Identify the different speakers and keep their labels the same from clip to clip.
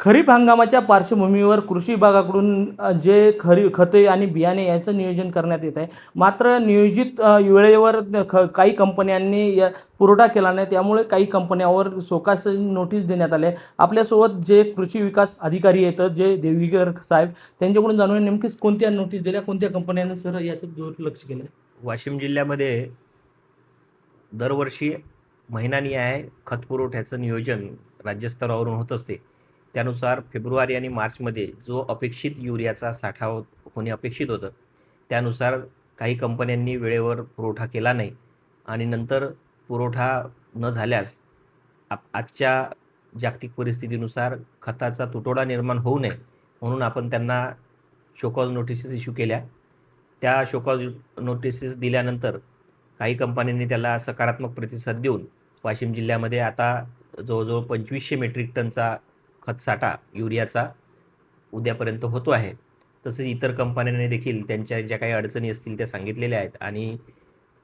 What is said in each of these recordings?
Speaker 1: खरीप हंगामाच्या पार्श्वभूमीवर कृषी विभागाकडून जे खते आणि बियाणे याचं नियोजन करण्यात येत आहे. मात्र नियोजित वेळेवर काही कंपन्यांनी पुरवठा केला नाही. त्यामुळे काही कंपन्यांवर शोकॉस नोटीस देण्यात आले. आपल्यासोबत जे कृषी विकास अधिकारी आहेत, जे देविगर साहेब, त्यांच्याकडून जाणून नेमकीच कोणत्या नोटीस दिल्या, कोणत्या कंपन्यांनी सर याचं दुर्लक्ष केलं?
Speaker 2: वाशिम जिल्ह्यामध्ये दरवर्षी महिनानिहाय खत पुरवठ्याचं नियोजन राज्यस्तरावरून होत असते. त्यानुसार फेब्रुवारी आणि मार्चमध्ये जो अपेक्षित युरियाचा साठा होणे अपेक्षित होतं, त्यानुसार काही कंपन्यांनी वेळेवर पुरवठा केला नाही आणि नंतर पुरवठा न झाल्यास आजच्या जागतिक परिस्थितीनुसार खताचा तुटवडा निर्माण होऊ नये म्हणून आपण त्यांना शोकॉज नोटिसेस इश्यू केल्या. त्या शोकॉज नोटिसेस दिल्यानंतर काही कंपन्यांनी त्याला सकारात्मक प्रतिसाद देऊन वाशिम जिल्ह्यामध्ये आता जवळजवळ 2500 मेट्रिक टनचा खतसाठा युरियाचा उद्यापर्यंत होतो आहे. तसेच इतर कंपन्यांनी देखील त्यांच्या ज्या काही अडचणी असतील त्या सांगितलेल्या आहेत आणि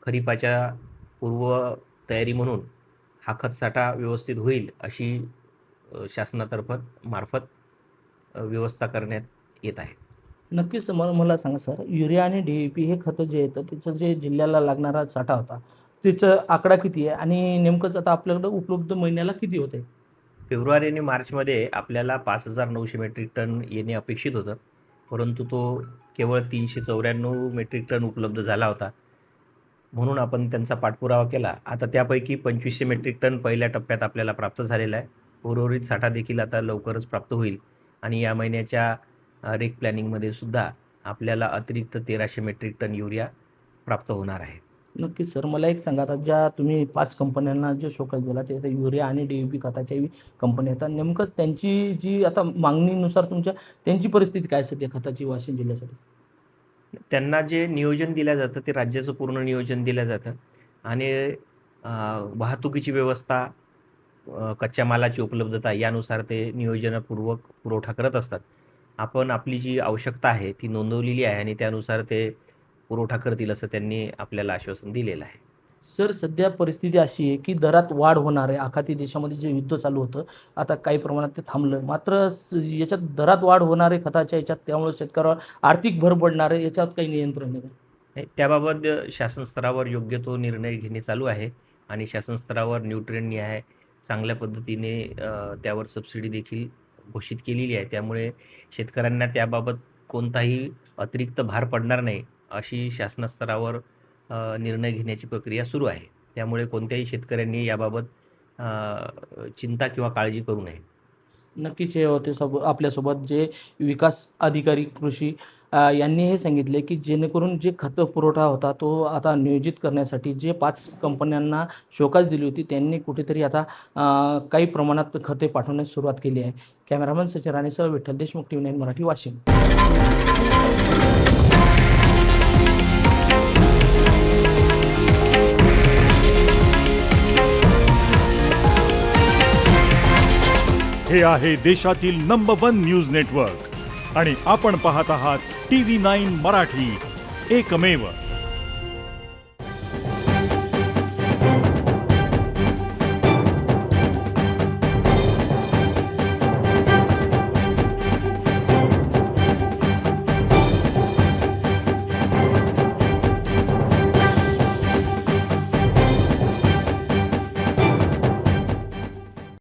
Speaker 2: खरीपाच्या पूर्व तयारी म्हणून हा खतसाठा व्यवस्थित होईल अशी मार्फत व्यवस्था करण्यात येत आहे.
Speaker 1: नक्कीच मला सांगा सर, युरिया आणि DAP हे खतं जे येतं त्याचं जे जिल्ह्याला लागणारा साठा होता, त्याचा आकडा किती आहे आणि नेमकंच आता आपल्याकडं उपलब्ध महिन्याला किती होते?
Speaker 2: फेब्रुवारी आणि मार्चमध्ये आपल्याला 5,900 मेट्रिक टन येणे अपेक्षित होतं, परंतु तो केवळ 394 मेट्रिक टन उपलब्ध झाला होता. म्हणून आपण त्यांचा पाठपुरावा केला. आता त्यापैकी 2500 मेट्रिक टन पहिल्या टप्प्यात आपल्याला प्राप्त झालेला आहे. उर्वरित साठा देखील आता लवकरच प्राप्त होईल आणि या महिन्याच्या रेक प्लॅनिंगमध्ये सुद्धा आपल्याला अतिरिक्त 1300 मेट्रिक टन युरिया प्राप्त होणार आहे.
Speaker 1: नक्कीच सर, मला एक सांगा, आता ज्या तुम्ही 5 कंपन्यांना जे शोकॉस दिला ते आता युरिया आणि DAP खताच्याही कंपन्या आहेत. नेमकंच त्यांची जी आता मागणीनुसार त्यांची परिस्थिती काय सध्या खताची वाशिम जिल्ह्यासाठी?
Speaker 2: त्यांना जे नियोजन दिलं जातं ते राज्याचं पूर्ण नियोजन दिलं जातं आणि वाहतुकीची व्यवस्था, कच्च्या मालाची उपलब्धता यानुसार ते नियोजनपूर्वक पुरवठा करत असतात. आपण आपली जी आवश्यकता आहे ती नोंदवलेली आहे आणि त्यानुसार ते पुरवठा करतील असं त्यांनी आपल्याला आश्वासन दिलेलं आहे.
Speaker 1: सर, सध्या परिस्थिती अशी आहे की दरात वाढ होणार आहे. आखाती देशामध्ये जे युद्ध चालू होतं, आता काही प्रमाणात ते थांबलं. मात्र याच्यात दरात वाढ होणार आहे खताच्या याच्यात, त्यामुळे शेतकऱ्यावर आर्थिक भर पडणार आहे. याच्यात काही नियंत्रण नाही का?
Speaker 2: नाही, त्याबाबत शासन स्तरावर योग्य तो निर्णय घेणे चालू आहे आणि शासन स्तरावर न्यूट्रिएंट निहाय चांगल्या पद्धतीने त्यावर सबसिडी देखील घोषित केलेली आहे. त्यामुळे शेतकऱ्यांना त्याबाबत कोणताही अतिरिक्त भार पडणार नाही अशी शासनस्तरावर निर्णय घेण्याची प्रक्रिया सुरू आहे. त्यामुळे कोणत्याही शेतकऱ्यांनी याबाबत चिंता किंवा काळजी करू नये.
Speaker 1: नक्कीच हे होते आपल्यासोबत जे विकास अधिकारी कृषी यांनी हे सांगितले की जेणेकरून जे खतं पुरवठा होता तो आता नियोजित करण्यासाठी जे 5 कंपन्यांना शोकॉस दिली होती त्यांनी कुठेतरी आता काही प्रमाणात खते पाठवण्यास सुरुवात केली आहे. कॅमेरामन सचिन राणेसह विठ्ठल देशमुख, TV9 मराठी, वाशिम.
Speaker 3: हे आहे देशातील नंबर 1 न्यूज नेटवर्क आणि आपण पाहत आहात TV9 मराठी, एकमेव.